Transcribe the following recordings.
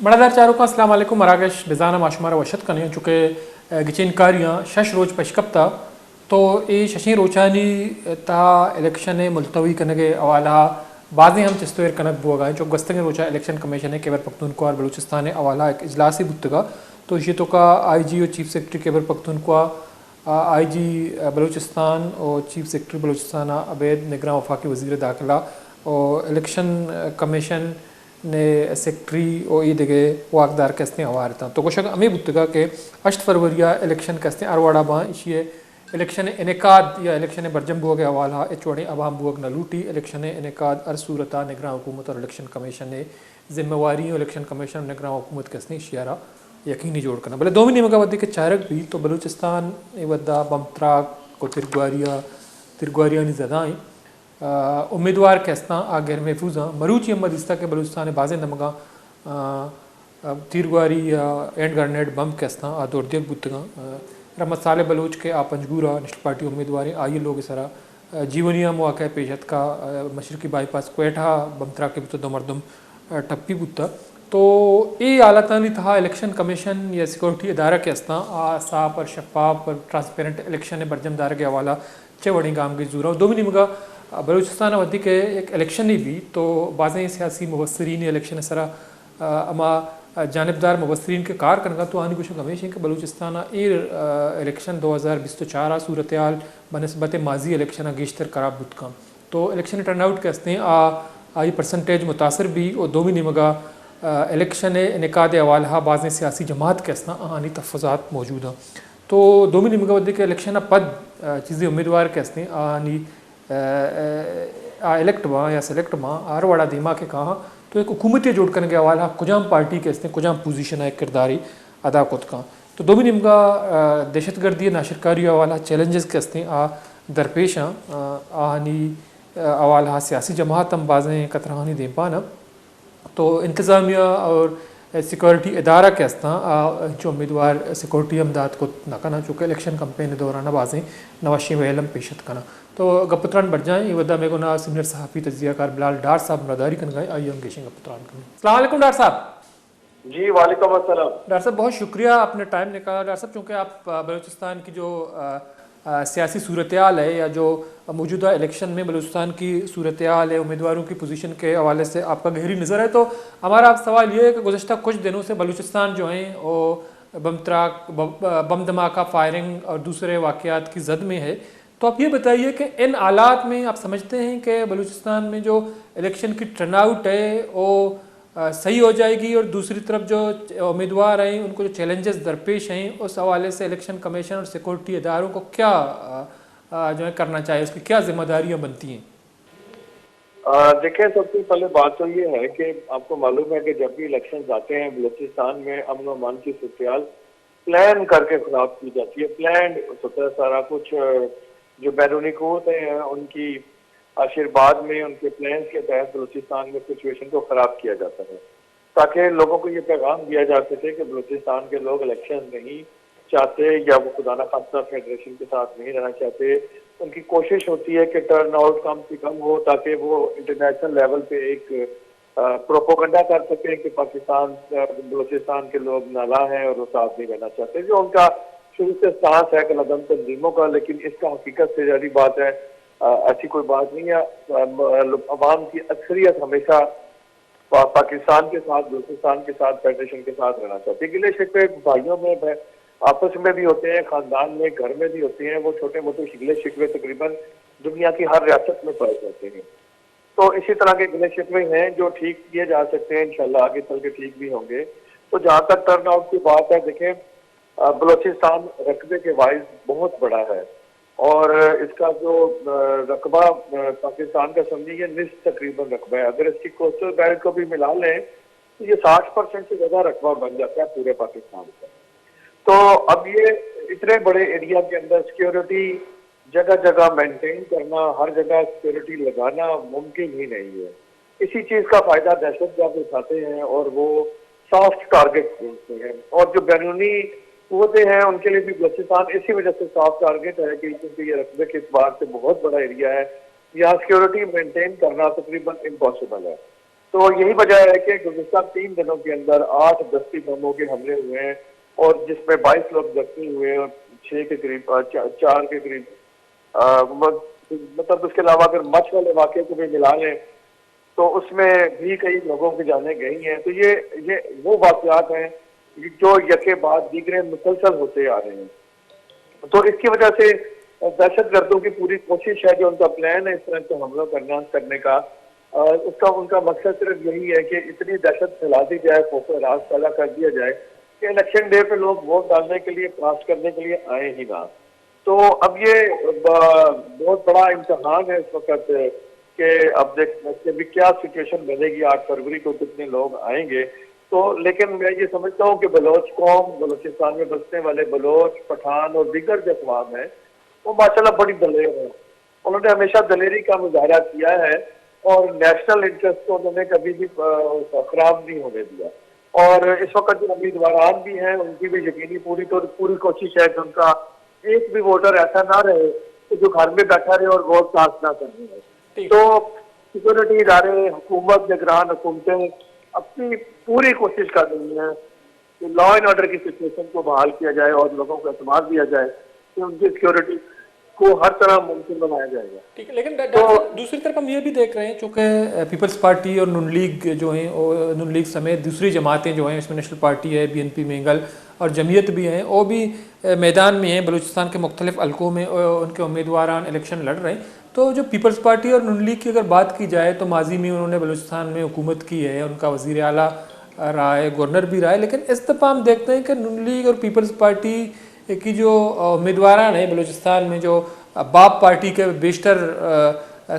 बड़ादार चारों का अस्सलाम वालेकुम मराकश बिजाना माशुमारा वशत कने चूँकि गिचिन कारियाँ शश रोज पेशकप्ता तो ये शशि रोचानी ता इलेक्शन मुलतवी कने के अवाला बाज़ी हम चिस्तवेर कनक बुआ जो गस्तंग रोचा इलेक्शन कमीशन खैबर पख्तूनख्वा और बलूचिस्तान अवाला एक इजलासी बुतगा तो ये तो का IG और chief secretary Khyber Pakhtunkhwa IG Balochistan और चीफ सेक्रेटरी बलूचिस्तान अबैद निगरान वफाकी वज़ीर दाखिला और इलेक्शन कमीशन ने सेक्रेटरी और ये दिगे वाकदार कस्ते अवारता तो कुछ अमी बुतगा के 8 फरवरी इलेक्शन कस्ते अरवाड़ा बा इशिए इलेक्शन इनेकाद या इलेक्शन बरजम बुआ के हवाला चौड़े अवाम बुआ न लूटी इलेक्शन इनेकाद अरसूरता निगरान हुकूमत और इलेक्शन कमीशन ने जिम्मेवारी इलेक्शन कमीशन निगरान हुकूमत कस्ते शियारा यकीनी जोड़ करना भले दो महीने वदी के चारक भी तो बलूचिस्तान वदा बमत्राक को तिरगुआरिया नहीं ज़दाई उम्मीदवार कैस्ता आ गैर महफूजा मरूची अहमद इस्ता के बलूचिस्तान बाज़ नमगा तीरगुआरी या एंड गार्नेट बम कैस्ता आ दौड़देव बुतगा रहमत साले बलूच के आ पंजगूरा नेशनल पार्टी उम्मीदवार आइए लोग सरा जीवनिया मौका पेशत का मशरकी बाईपास कोयटा बमतरा के बुत दो मरदम टप्पी बुता तो ये आलतानी था इलेक्शन कमीशन या सिक्योरिटी इदारा के अस्ता साफ और शफाफ और ट्रांसपेरेंट इलेक्शन बरजमदार के हवाला चवड़ी गाम की जूरा दो भी मगा बलूचिस्तान वधी के एक इलेक्शन ही भी तो बाज़ें सियासी मुबसरीन इलेक्शन सरा अमा जानबदार मुबसरीन के कार कनगा तो आनी कुछ हमेशा कि बलूचिस्तान इलेक्शन 2024 सूरत हाल बनस्बत माजी इलेक्शन गेशतर खराब बुतका तो इलेक्शन टर्नआउट के हस्ते आई परसेंटेज मुतासर भी और दो भी निमगा इलेक्शन इनकाद अवालहा बाज़ सियासी जमात के हस्ता आनी तफजात मौजूद हैं तो दो भी निमगा वधी के इलेक्शन पद चीज़ें उम्मीदवार के हस्ते आनी इलेक्ट माँ या सेलेक्ट माँ आर वाड़ा दीमा के कहा तो एक हुकूमती जोड़ करने के हवाला कुजाम पार्टी के इसने कुजाम पोजीशन है किरदारी अदा खुद का तो दो भी निमगा दहशतगर्दी नाशरकारी हवाला चैलेंजेस के हस्ते दरपेश आनी हवाला सियासी जमात हम बाज़ें कतरानी दे पाना तो इंतज़ामिया और सिक्योरिटी इदारा के हस्ता जो उम्मीदवार सिक्योरिटी अमदाद को नकाना चुके इलेक्शन कंपेन दौरान बाज़ें नवाशी वलम पेशत करना तो गपुत्रान बढ़ जाएँ ये वदा मेरे ना सीनियर सहाफ़ी तजियाकार बिलाल डार साहब मदारी कन गए आइए हम गेशिंग गपुत्रान करें। अस्सलाम वालेकुम डार साहब। जी वालेकुम अस्सलाम। डार साहब बहुत शुक्रिया आपने टाइम निकाला। डार साहब चूँकि आप बलूचिस्तान की जो सियासी सूरत हाल है या जो मौजूदा इलेक्शन में बलूचिस्तान की सूरत हाल है उम्मीदवारों की पोजीशन के हवाले से आपका गहरी नज़र है तो हमारा आप सवाल ये है कि गुज़श्ता कुछ दिनों से बलूचिस्तान जो हैं वो बम धमाका फायरिंग और दूसरे वाक़यात की जद में है तो आप ये बताइए कि इन हालात में आप समझते हैं कि बलूचिस्तान में जो इलेक्शन की टर्नआउट है वो सही हो जाएगी और दूसरी तरफ जो उम्मीदवार हैं उनको जो चैलेंजेस दरपेश हैं उस हवाले से इलेक्शन कमीशन और सिक्योरिटी इदारों को क्या जो है करना चाहिए उसकी क्या जिम्मेदारियां बनती हैं? देखिए सबसे पहले बात तो ये है कि आपको मालूम है कि जब भी इलेक्शन आते हैं बलूचिस्तान में अमन व अमान की सूरत प्लान करके खराब की जाती है। प्लान होता है सारा कुछ, जो बैरूनी कुव्वतें हैं उनकी आशीर्वाद में उनके प्लान के तहत बलूचिस्तान में सिचुएशन को खराब किया जाता है ताकि लोगों को ये पैगाम दिया जा सके कि बलूचिस्तान के लोग इलेक्शन नहीं चाहते या वो खुदा न खास्ता फेडरेशन के साथ नहीं रहना चाहते। उनकी कोशिश होती है कि टर्न आउट कम से कम हो ताकि वो इंटरनेशनल लेवल पे एक प्रोपोगंडा कर सकें कि पाकिस्तान बलूचिस्तान के लोग नाला हैं और वो साथ नहीं रहना चाहते, जो उनका शुरू से सांस है कि लदम तंजीमों का। लेकिन इसका हकीकत से जारी बात है, ऐसी कोई बात नहीं है। अवाम की अक्सरियत हमेशा पाकिस्तान के साथ बलूचिस्तान के साथ फेडरेशन के साथ रहना चाहती है। गिले शिकवे भाइयों में आपस में भी होते हैं, खानदान में घर में भी होते हैं, वो छोटे मोटे गिले शिकवे तकरीबन दुनिया की हर रियासत में पाए जाते हैं। तो इसी तरह के गिले शिकवे हैं जो ठीक किए जा सकते हैं, इंशाल्लाह आगे चल के ठीक भी होंगे। तो जहाँ तक टर्न आउट की बात है, देखें बलूचिस्तान रकबे के वाइज बहुत बड़ा है और इसका जो रकबा पाकिस्तान का समझिए निस्फ तकरीबन रकबा है। अगर इसकी कोस्टल बेल्ट को भी मिला लें तो ये 60% से ज्यादा रकबा बन जाता है पूरे पाकिस्तान का। तो अब ये इतने बड़े एरिया के अंदर सिक्योरिटी जगह जगह मेंटेन करना, हर जगह सिक्योरिटी लगाना मुमकिन ही नहीं है। इसी चीज का फायदा दहशतगर्द उठाते हैं और वो सॉफ्ट टारगेट ढूंढते हैं और जो बैरूनी कुव्वतें हैं उनके लिए भी बलूचिस्तान इसी वजह से सॉफ्ट टारगेट है कि क्योंकि ये रकबे के इतबार से बहुत बड़ा एरिया है, यहाँ सिक्योरिटी मेंटेन करना तकरीबन इम्पॉसिबल है। तो यही वजह है कि गुज़िश्ता 3 दिनों के अंदर 8 दस्ती बमों के हमले हुए हैं और जिसमें 22 लोग जख्मी हुए और 6 के करीब 4 के करीब मतलब उसके अलावा अगर मच वाले वाक़े को भी मिला लें तो उसमें भी कई लोगों की जानें गई हैं। तो ये वो वाक़यात हैं जो यके बाद दीगरे मुसलसल होते आ रहे हैं। तो इसकी वजह से दहशतगर्दों की पूरी कोशिश है, जो उनका प्लान है इस तरह से हमला करने का, उसका उनका मकसद सिर्फ यही है कि इतनी दहशत फैला दी जाए, खौफ राज पैदा कर दिया जाए कि इलेक्शन डे पे लोग वोट डालने के लिए, कास्ट करने के लिए आए ही ना। तो अब ये बहुत बड़ा इम्तहान है इस वक्त कि अब देखते हैं भी क्या सिचुएशन बनेगी, 8 फरवरी को कितने लोग आएंगे। तो लेकिन मैं ये समझता हूँ कि बलोच कौम, बलोचिस्तान में बसने वाले बलोच, पठान और दीगर जो अक़वाम है वो माशाल्लाह बड़ी दलेर है। उन्होंने हमेशा दलेरी का मुजाहरा किया है और नेशनल इंटरेस्ट को उन्होंने कभी भी खराब नहीं होने दिया। और इस वक्त जो उम्मीदवार भी हैं उनकी भी यकीनी पूरी कोशिश है कि उनका एक भी वोटर ऐसा ना रहे कि जो घर में बैठा रहे और वोट कास्ट ना करने रहे। तो सिक्योरिटी इदारे, हुकूमत, निगरान हुकूमतें अपनी पूरी कोशिश कर रही हैं कि लॉ एंड ऑर्डर की सिचुएशन को बहाल किया जाए और लोगों को एतमाद दिया जाए कि उनकी सिक्योरिटी को हर तरह मुमकिन बनाया जाएगा। ठीक है, लेकिन डॉक्टर साहब दूसरी तरफ हम ये भी देख रहे हैं चूँकि पीपल्स पार्टी और नून लीग जो हैं, और नून लीग समेत दूसरी जमातें जो हैं, इसमें नेशनल पार्टी है, BNP मेंगल और जमीयत भी हैं, वो भी मैदान में हैं, बलूचिस्तान के मुख्तलिफ हल्कों में उनके उम्मीदवार इलेक्शन लड़ रहे हैं। तो जो पीपल्स पार्टी और नून लीग की अगर बात की जाए तो माजी में उन्होंने बलूचिस्तान में हुकूमत की है, उनका वज़ीर आला रहा है, गवर्नर भी रहा है, लेकिन इस दफ़ा हम देखते हैं कि नून लीग और पीपल्स पार्टी की जो उम्मीदवार हैं बलूचिस्तान में, जो बाप पार्टी के बेशतर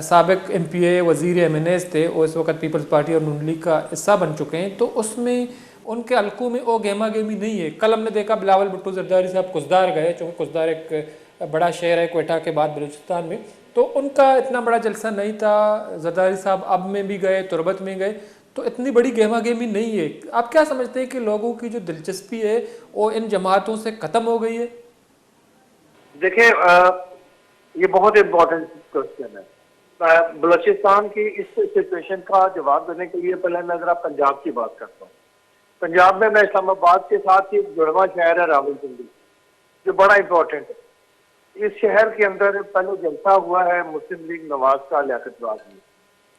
साबिक MPA वज़ीर MNAs थे, वो इस वक्त पीपल्स पार्टी और नून लीग का हिस्सा बन चुके हैं। तो उसमें उनके हल्कों में वो गेमा गेमी नहीं है। कल हमने देखा बिलावल भुट्टो जरदारी साहब कुसदार गए, चूँकि कुसदार एक बड़ा शहर है क्वेटा के बाद बलूचिस्तान में, तो उनका इतना बड़ा जलसा नहीं था। जरदारी साहब अब में भी गए, तुरबत में गए, तो इतनी बड़ी गेमा गेमी नहीं है। आप क्या समझते हैं कि लोगों की जो दिलचस्पी है वो इन जमातों से ख़त्म हो गई है? देखिए, ये बहुत इम्पोर्टेंट क्वेश्चन है। बलूचिस्तान की इस सिचुएशन का जवाब देने के लिए पहले मैं जरा पंजाब की बात करता हूँ। पंजाब में मैं इस्लामाबाद के साथ ही जुड़वा शहर है रावलपिंडी, जो बड़ा इम्पोर्टेंट है। इस शहर के अंदर पहले जलसा हुआ है मुस्लिम लीग नवाज का लियाकतबाग में।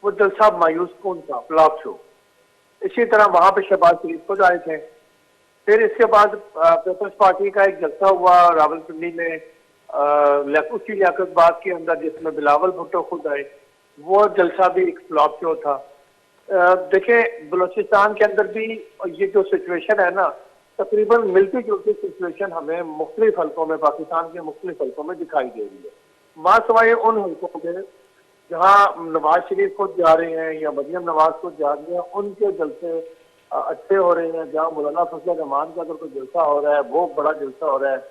वो जलसा मायूस कौन था, फ्लॉप शो। इसी तरह वहां पे शहबाज शरीफ खुद आए थे। फिर इसके बाद पीपल्स पार्टी का एक जलसा हुआ रावलपिंडी में, उसी लियाकतबाग के अंदर, जिसमें बिलावल भुट्टो खुद आए। वो जलसा भी एक फ्लॉप शो था। देखें, बलूचिस्तान के अंदर भी ये जो सिचुएशन है ना, तकरीबन मिलती जुलती सिचुएशन हमें मुख्तलिफ हल्कों में, पाकिस्तान के मुख्तलिफ हल्कों में दिखाई दे रही है। मां सवाए उन हल्कों में जहाँ नवाज शरीफ खुद जा रहे हैं या मरियम नवाज खुद जा रही हैं, उनके जलसे अच्छे हो रहे हैं। जहाँ मौलाना फजल रहमान का अगर कोई जलसा हो रहा है, वो बड़ा जलसा हो रहा है।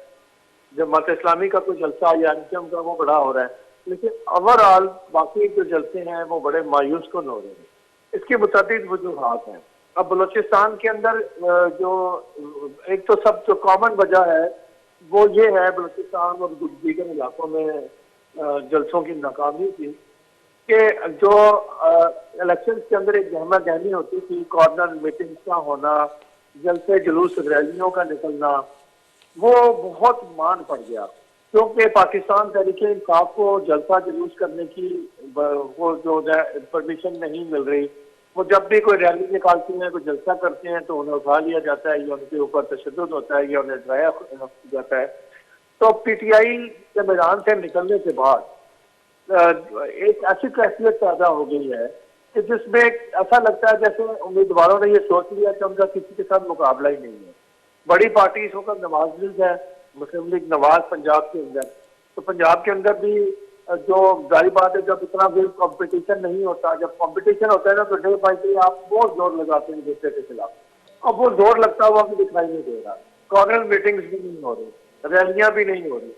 जमात इस्लामी का कोई जलसा या एनसीएम का, वो बड़ा हो रहा है। लेकिन ओवरऑल बाकी जो जलसे हैं वो बड़े मायूस कुन हो रहे हैं। इसकी मुतअद्दिद वजूहात हैं। अब बलूचिस्तान के अंदर जो एक तो सब जो कॉमन वजह है वो ये है, बलूचिस्तान और दीगर इलाकों में जलसों की नाकामी थी कि जो इलेक्शन के अंदर एक गहमा गहमी होती थी, कॉर्नर मीटिंग्स का होना, जलसे जुलूस रैलियों का निकलना, वो बहुत मान पड़ गया। क्योंकि पाकिस्तान तहरीके इंसाफ को जलसा जुलूस करने की वो जो परमिशन नहीं मिल रही। वो जब भी कोई रैली निकालती हैं, कोई जलसा करते हैं, तो उन्हें उठा लिया जाता है या उनके ऊपर तशद्दुद होता है या उन्हें डराया जाता है। तो PTI के मैदान से निकलने के बाद एक ऐसी कैफियत पैदा हो गई है कि जिसमें ऐसा लगता है जैसे उम्मीदवारों ने ये सोच लिया कि उनका किसी के साथ मुकाबला ही नहीं है। बड़ी पार्टी इस वक्त नवाज लीग है, मुस्लिम लीग नवाज पंजाब के अंदर। तो पंजाब के अंदर भी जो जारी बात है, जब इतना भी कंपटीशन नहीं होता, जब कंपटीशन होता है ना, तो डे बाई डे आप बहुत जोर लगाते हैं दूसरे के खिलाफ। अब वो जोर लगता हुआ भी दिखाई नहीं दे रहा। कॉर्नर मीटिंग्स भी नहीं हो रही, रैलियां भी नहीं हो रही,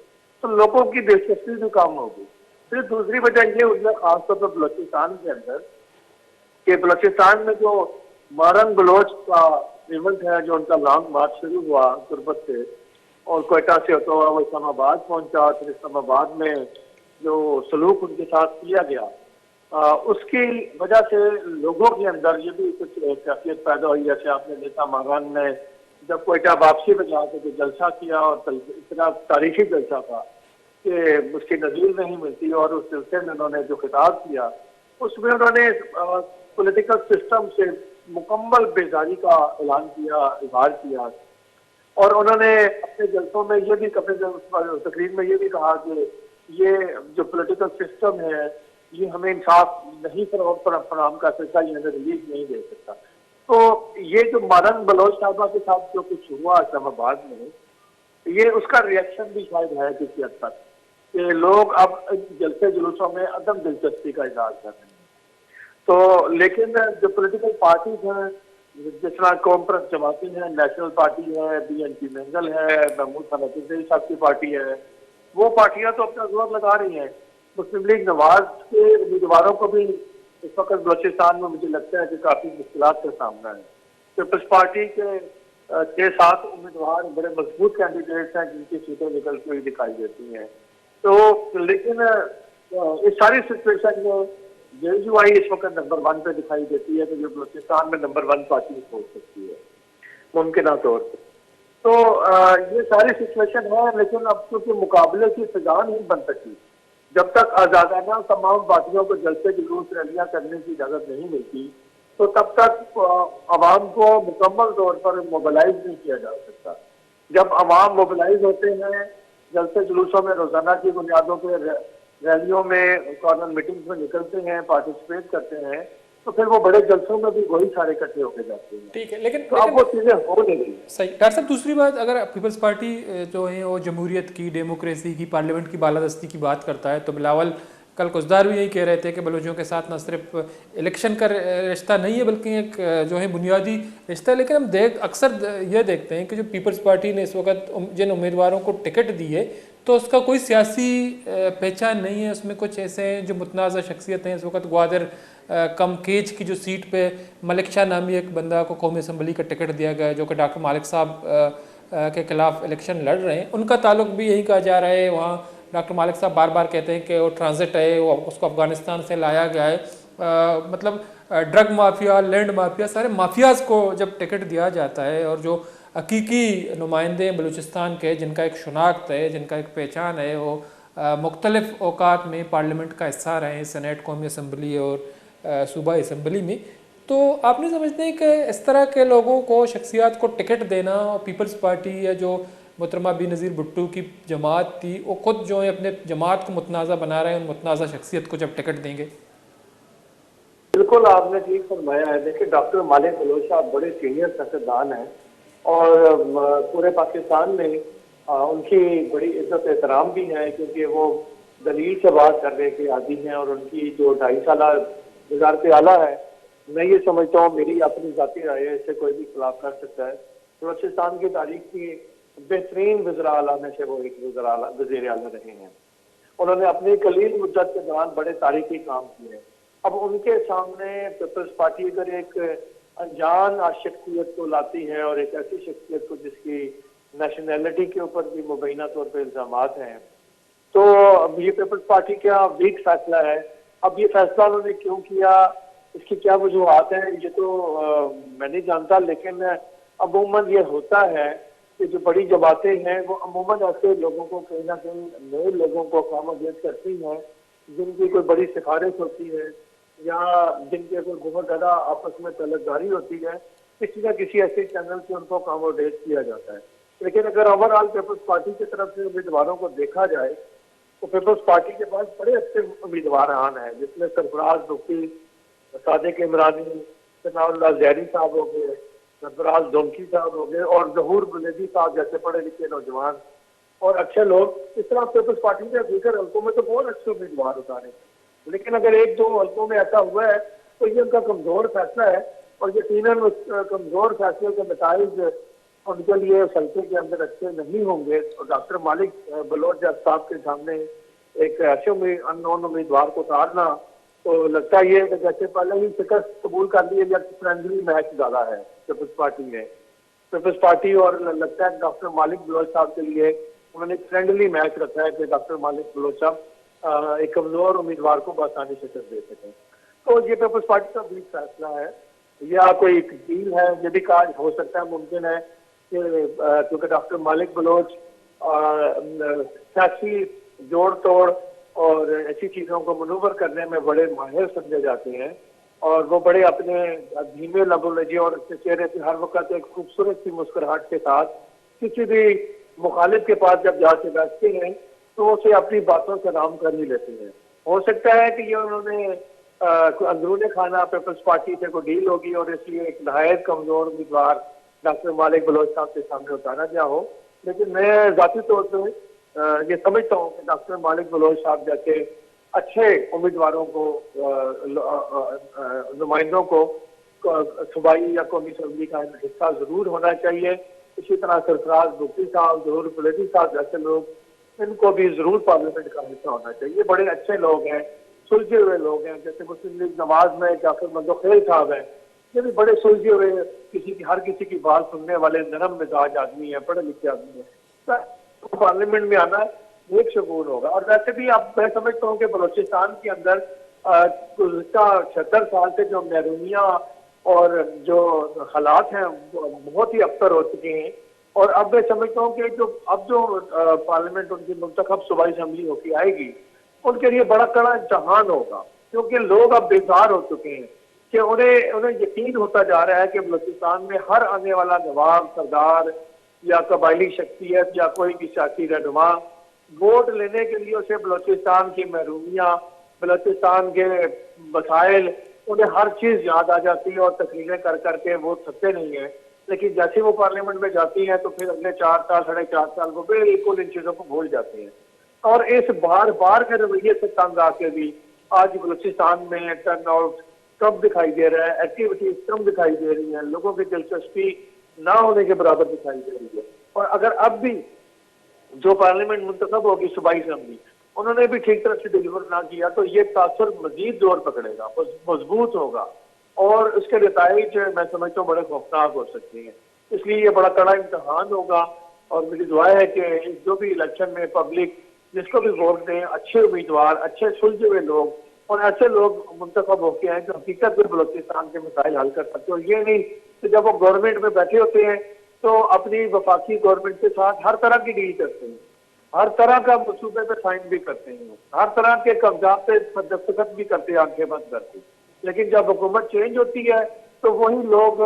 तो लोगों की दिलचस्पी भी कम हो गई। फिर दूसरी वजह ये हुई है, खासतौर पर बलूचिस्तान के अंदर, कि बलूचिस्तान में जो मारंग बलोच का इवेंट है, जो उनका लॉन्ग मार्च शुरू हुआ तुरबत से और क्वेटा से होता हुआ वो इस्लामाबाद पहुंचा, फिर इस्लामाबाद में जो सलूक उनके साथ किया गया, उसकी वजह से लोगों के अंदर ये भी कुछ कैफियत पैदा हुई। जैसे आपने देखा मारान ने जब कोयटा वापसी में जाकर के जलसा किया और इतना तारीखी जलसा था कि उसकी नज़ीर नहीं मिलती, और उस सिलसिले में उन्होंने जो खिताब किया उसमें उन्होंने पॉलिटिकल सिस्टम से मुकम्मल बेजारी का ऐलान किया, इजहार किया। और उन्होंने अपने जलसों में ये भी, अपने तकरीर में ये भी कहा कि ये जो पॉलिटिकल सिस्टम है ये हमें इंसाफ नहीं फराहम कर सकता, ये हमें रिलीफ नहीं दे सकता। तो ये जो मारन बलोच साहबा के साथ जो कुछ हुआ इस्लामाबाद में, ये उसका रिएक्शन भी शायद है किसी हद तक कि लोग अब जलसे जुलूसों में अदम दिलचस्पी का इजहार कर रहे हैं। तो लेकिन जो पॉलिटिकल पार्टीज हैं, जिस तरह कौम परस्त जमाती है, नेशनल पार्टी है, BNP मंगल है, महमूद हनफी साहब की पार्टी है, वो पार्टियां तो अपना जोर लगा रही हैं। मुस्लिम लीग नवाज के उम्मीदवारों को भी इस वक्त बलोचिस्तान में मुझे लगता है कि काफी मुश्किलात का सामना है। पीपल्स पार्टी के 6-7 उम्मीदवार बड़े मजबूत कैंडिडेट्स हैं जिनकी सीटें निकलती हुई दिखाई देती हैं। तो लेकिन इस सारी सिचुएशन में JUI इस वक्त नंबर 1 पे दिखाई देती है कि जो बलोचिस्तान में नंबर 1 पार्टी हो सकती है मुमकिन तौर पर। तो ये सारी सिचुएशन है, लेकिन अब क्योंकि मुकाबले की फिजा नहीं बन सकी, जब तक आजादाना तमाम पार्टियों को जलसे जुलूस रैलियां करने की इजाजत नहीं मिलती, तो तब तक अवाम को मुकम्मल तौर पर मोबिलाइज नहीं किया जा सकता। जब अवाम मोबिलाइज होते हैं, जलसे जुलूसों में रोजाना की बुनियादों पर रैलियों में, कॉर्नर मीटिंग्स में निकलते हैं, पार्टिसिपेट करते हैं, तो फिर वो बड़े जलसों में भी वही सारे इकट्ठे होके जाते हैं। ठीक है, लेकिन तो अब वो चीजें हो नहीं रही। सही। डॉक्टर साहब, दूसरी बात, अगर पीपल्स पार्टी जो है वो जमहूरियत की, डेमोक्रेसी की, पार्लियामेंट की बालादस्ती की बात करता है, तो बिलावल कल कुछदार भी यही कह रहे थे कि बलूचियों के साथ न सिर्फ इलेक्शन का रिश्ता नहीं है बल्कि एक जो है बुनियादी रिश्ता है। लेकिन हम अक्सर ये देखते हैं कि जो पीपल्स पार्टी ने इस वक्त जिन उम्मीदवारों को टिकट दी है तो उसका कोई सियासी पहचान नहीं है। उसमें कुछ ऐसे हैं जो मुतनाज़ा शख्सियत हैं। इस वक्त ग्वादर कम केज की जो सीट पे मलिक शाह नामी एक बंदा को कौमी असम्बली का टिकट दिया गया है, जो कि डॉक्टर मालिक साहब के खिलाफ इलेक्शन लड़ रहे हैं। उनका ताल्लुक भी यही कहा जा रहा है। वहाँ डॉक्टर मालिक साहब बार बार कहते हैं कि वो ट्रांजिट है, वो उसको अफ़गानिस्तान से लाया गया है। मतलब ड्रग माफिया, लैंड माफिया, सारे माफियाज़ को जब टिकट दिया जाता है और जो हकीकी नुमाइंदे बलूचिस्तान के, जिनका एक शनाख्त है, जिनका एक पहचान है, वो मुख्तलिफ़ औकात में पार्लियामेंट का हिस्सा रहे हैं, सेनेट, कौमी असम्बली और सूबाई असम्बली में। तो आप नहीं समझते हैं कि इस तरह के लोगों को, शख्सियात को टिकट देना, और पीपल्स पार्टी या जो मोहतरमा बेनज़ीर भुट्टो की जमात थी वो खुद जो है अपने जमात को मुतनाज़ा बना रहे हैं उन मुतनाज़ा शख्सियत को जब टिकट देंगे? बिल्कुल आपने ठीक फरमाया है। देखिए, डॉक्टर मालिक बलोच साहब बड़े सीनियर सियासतदान हैं और पूरे पाकिस्तान में उनकी बड़ी इज्जत एहतराम भी है, क्योंकि वो दलील से बात करने के आदी हैं। और उनकी जो 2.5 साल वज़ारत आला है, मैं ये समझता हूँ, मेरी अपनी ज़ाती राय है, इससे कोई भी खिलाफ कर सकता है, बलूचिस्तान की तारीख की बेहतरीन वज़रा आला में से वो एक वज़ीर आला रहे हैं। उन्होंने अपनी कलील मुद्दत के दौरान बड़े तारीखी काम किए। अब उनके सामने पीपल्स पार्टी अगर एक अनजान शख्सियत को लाती है और एक ऐसी शख्सियत को जिसकी नेशनैलिटी के ऊपर भी मुबैना तौर पर इल्जामात हैं, तो अब ये पीपल्स पार्टी का वीक फैसला है। अब ये फैसला उन्होंने क्यों किया, इसकी क्या वजूहत हैं, ये तो मैं नहीं जानता। लेकिन अमूमन ये होता है कि जो बड़ी जमातें हैं वो अमूमन ऐसे लोगों को कहीं ना कहीं, नए लोगों को अकोमोडेट करती हैं जिनकी कोई बड़ी सिफारिश होती है या जिनके कोई बहुत ज़्यादा आपस में तलबदारी होती है, किसी न किसी ऐसे चैनल से उनको अकोमोडेट किया जाता है। लेकिन अगर ओवरऑल पीपल्स पार्टी की तरफ से उम्मीदवारों को देखा जाए तो पीपल्स पार्टी के पास बड़े अच्छे उम्मीदवार हैं, जिसमें सरफराज रुखी, सादिक इमरानी, सनाउल्लाह जहरी साहब हो गए, सरफराज डोंकी साहब हो गए और जहूर बुलेदी साहब जैसे पढ़े लिखे नौजवान और अच्छे लोग। इस तरह पीपल्स पार्टी के दीगर हल्कों में तो बहुत अच्छे उम्मीदवार उतारे, लेकिन अगर 1-2 हल्कों में ऐसा हुआ है तो ये उनका कमजोर फैसला है। और यकीनन कमजोर फैसले के नताइज उनके लिए हल्के के अंदर अच्छे नहीं होंगे। और डॉक्टर मालिक बलोच साहब के सामने एक ऐसे अननोन उम्मीदवार को उतारना, तो लगता है ये जैसे पहले ही शिकस्त कबूल कर ली है या फ्रेंडली मैच डाला है पीपल्स पार्टी ने। पीपल्स पार्टी और लगता है डॉक्टर मालिक बलोच साहब के लिए उन्होंने एक फ्रेंडली मैच रखा है कि डॉक्टर मालिक बलोच साहब एक कमजोर उम्मीदवार को आसानी से शिकस्त दे सकें। तो ये पीपल्स पार्टी का भी फैसला है या कोई एक डील है, ये भी काज हो सकता है, मुमकिन है कि क्योंकि डॉक्टर मालिक बलोच सियासी जोड़ तोड़ और ऐसी चीजों को मनूवर करने में बड़े माहिर समझे जाते हैं और वो बड़े अपने धीमे लबो लहजे और चेहरे पे हर वक्त एक खूबसूरत सी मुस्कुराहट के साथ किसी भी मुखालिफ के पास जब जाके बैठते हैं तो उसे अपनी बातों से आराम कर ही लेते हैं। हो सकता है कि ये उन्होंने अंदरूनी खाना पीपल्स पार्टी से कोई डील होगी और इसलिए एक नहायत कमजोर उम्मीदवार डॉक्टर मालिक बलोच साहब के सामने उतारा गया हो, लेकिन मैं जाती तौर पर ये समझता हूँ कि डॉक्टर मालिक बलोच साहब जैसे अच्छे उम्मीदवारों को नुमाइंदों को सूबाई या कौमी असम्बली का हिस्सा जरूर होना चाहिए। इसी तरह सरफराज बुख्ती साहब, जहूर कुरैशी साहब जैसे लोग, इनको भी जरूर पार्लियामेंट का हिस्सा होना चाहिए। बड़े अच्छे लोग हैं, सुलझे हुए लोग हैं। जैसे मुस्लिम लीग नवाज में जाफर मंदोखेल साहब हैं, ये भी बड़े सुलझे हुए, हर किसी की बात सुनने वाले नरम मिजाज आदमी है, पढ़े लिखे आदमी है। तो पार्लियामेंट में आना एक शकून होगा। और वैसे भी अब मैं समझता हूँ कि बलोचिस्तान के अंदर गुज़श्ता 76 साल से जो महरूमियाँ और जो हालात हैं बहुत ही अबतर हो चुके हैं। और अब मैं समझता हूँ कि जो पार्लियामेंट उनकी मुंतखब सूबाई असम्बली होकर आएगी, उनके लिए बड़ा कड़ा इम्तहान होगा, क्योंकि लोग अब बेजार हो चुके हैं कि उन्हें यकीन होता जा रहा है कि बलोचिस्तान में हर आने वाला नवाब, सरदार या कबायली शख्सियत या कोई भी सियासी रहनुमा वोट लेने के लिए उसे बलोचिस्तान की महरूमियाँ, बलोचिस्तान के मसाइल, उन्हें हर चीज याद आ जाती है और तकरीरें कर करके वोट सकते नहीं है। लेकिन जैसे वो पार्लियामेंट में जाती हैं तो फिर अगले 4 साल 4.5 साल वो बिल्कुल इन चीजों को भूल जाते हैं। और इस बार बार के रवैये से तंग आके भी आज बलूचिस्तान में टर्न आउट कम दिखाई दे रहा है, एक्टिविटीज कम दिखाई दे रही है, लोगों की दिलचस्पी ना होने के बराबर दिखाई दे रही है। और अगर अब भी जो पार्लियामेंट मुंतखब होगी सूबाई असम्बली, उन्होंने भी ठीक तरह से डिलीवर ना किया तो ये तासर मजीद जोर पकड़ेगा, मजबूत होगा और उसके नताइज मैं समझता हूँ बड़े खौफनाक हो सकते हैं। इसलिए ये बड़ा कड़ा इम्तहान होगा और मेरी दुआ है कि जो भी इलेक्शन में पब्लिक जिसको भी वोट दें, अच्छे उम्मीदवार, अच्छे सुलझे हुए लोग और ऐसे लोग मुंतखब होके आए जो हकीकत में बलूचिस्तान के मसाइल हल कर सकते। और ये नहीं कि जब वो गवर्नमेंट में बैठे होते हैं तो अपनी वफाकी गवर्नमेंट के साथ हर तरह की डील करते हैं, हर तरह का मनसूबे पे साइन भी करते हैं, हर तरह के कागजात पे दस्तखत भी करते हैं आंखें बंद करके। लेकिन जब हुकूमत चेंज होती है तो वही लोग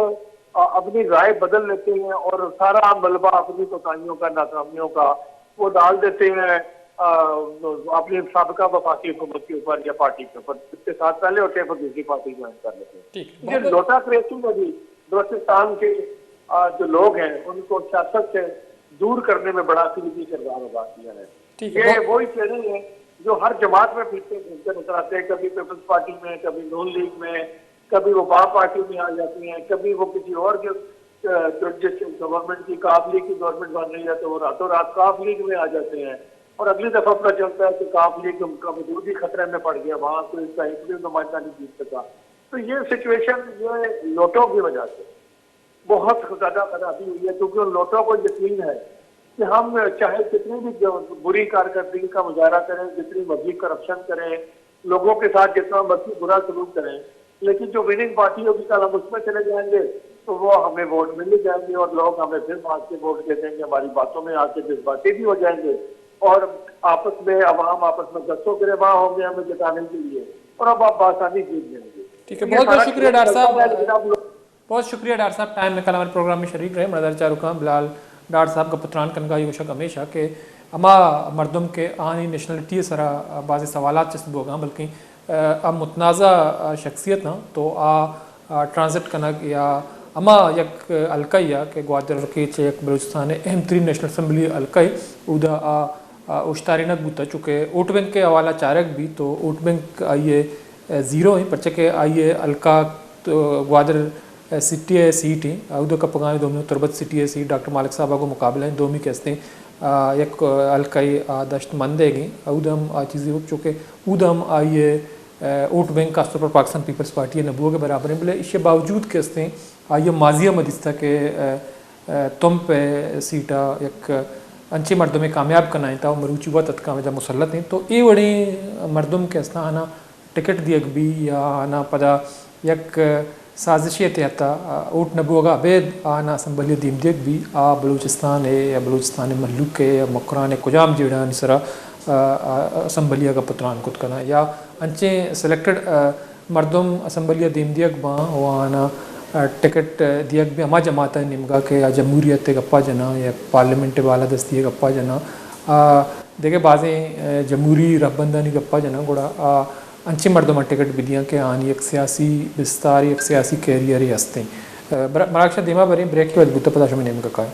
अपनी राय बदल लेते हैं और सारा मलबा अपनी कोताहियों का, नाकामियों का वो डाल देते हैं अपनी साबका वफाकी हुकूमत के ऊपर या पार्टी के ऊपर। इसके साथ पहले होते हैं फिर दूसरी पार्टी ज्वाइन कर लेते हैं। ये लोटा क्रेसी में भी बलूचिस्तान के जो लोग हैं उनको सियासत से दूर करने में बड़ा सीधी किरदार अदा किया है। ये वही चेहरे हैं जो हर जमात में फिरते घूमते नजर आते हैं, कभी पीपल्स पार्टी में, कभी नून लीग में, कभी वो बाप पार्टी में आ जाती हैं, कभी वो किसी और जिस गवर्नमेंट की काफ लीग की गवर्नमेंट बन रही है तो वो रातों रात काफ लीग में आ जाते हैं और अगली दफा पता चलता है कि काफ लीग का वजूद ही खतरे में पड़ गया, वहां तो इसका एक भी नुमाइंदा नहीं जीत सका। तो ये सिचुएशन ये नोटों की वजह से बहुत ज्यादा खराबी हुई है, क्योंकि उन लोगों को यकीन है कि हम चाहे कितनी भी बुरी कारकर्दगी का मुजाहरा करें, जितनी मर्जी करप्शन करें, लोगों के साथ जितना मर्जी बुरा सलूक करें, लेकिन जो विनिंग पार्टी होगी कल हम उसमें चले जाएंगे तो वो हमें वोट मिल ही जाएंगे और लोग हमें फिर भाग के वोट दे देंगे, हमारी बातों में आके जज्बाती भी हो जाएंगे और आपस में अवाम आपस में दस्तों गिरबां होंगे हमें जिताने के लिए और अब आप आसानी जीत लेंगे। ठीक है, बहुत बहुत शुक्रिया डॉक्टर साहब, बहुत शुक्रिया डॉक्टर साहब, टाइम निकाल हमारे प्रोग्राम में शरीक रहे। मदर चारुका बिलाल डॉक्टर साहब का पुत्रान कनगा योशक हमेशा के अमा मरदम के आनी नेशनलिटी सरा बाज़ सवालात चस्ब होगा, बल्कि अब मुतनाज़ा शख्सियत ना तो ट्रांजिट कनक या अमा यक अलकई या के ग्वादर के एक बलूचिस्तान अहम तरीन नेशनल असम्बली अलकई उदा उश्तारिनक बूता चुके वोट बैंक के हवाला चारक भी तो वोट बैंक आइए ज़ीरो है पर्चे के आइए अलका तो ग्वादर सिटी है सीट है उदो का पगाने दोमी तुरबत सिटी है सीट डॉक्टर मालिक साहब को मुकाबला है दोमी कहते हैं एक अलकाई दश्त मंद है उदम चीज़ें हो चुके उदम आइए वोट बैंक खासतौर पर पाकिस्तान पीपल्स पार्टी नबुओं के बराबर है बोले इसके बावजूद कहते हैं आइए माजिया मदिस्ता के तुम पे सीटा एक अंचे मर्दों में कामयाब करना था मरूची हुआ तत्का वजह मुसलत हैं तो ये बड़े मर्दम के असना आना टिकट दियक भी या आना पदा यक साजिशी तहता ऊट नबूगा अबेद आना असम्बली दीम दियक भी बलूचिस्तान है या बलूचिस्तान मल्लुक है या मकरान कुजाम जेड़ा निसरा असम्बलिया का पुत्रान कुत करना या अंचे सेलेक्टेड मर्दम असम्बलिया दीम दियक बा वाना टिकट दियक भी अमा जमाता निमगा के या जमहूरियत गप्पा जना या पार्लियामेंट वाला दस्ती गप्पा जना देखे बाज़ें जमहूरी रबंदानी गप्पा जना गुड़ा अंचे मर्दमा टिकट भी दिया के आनी एक सियासी विस्तार एक सियासी कैरियर ही हंसते मराक्षा दिमा बरी ब्रेक के बाद बुद्ध पता शमे निमगा का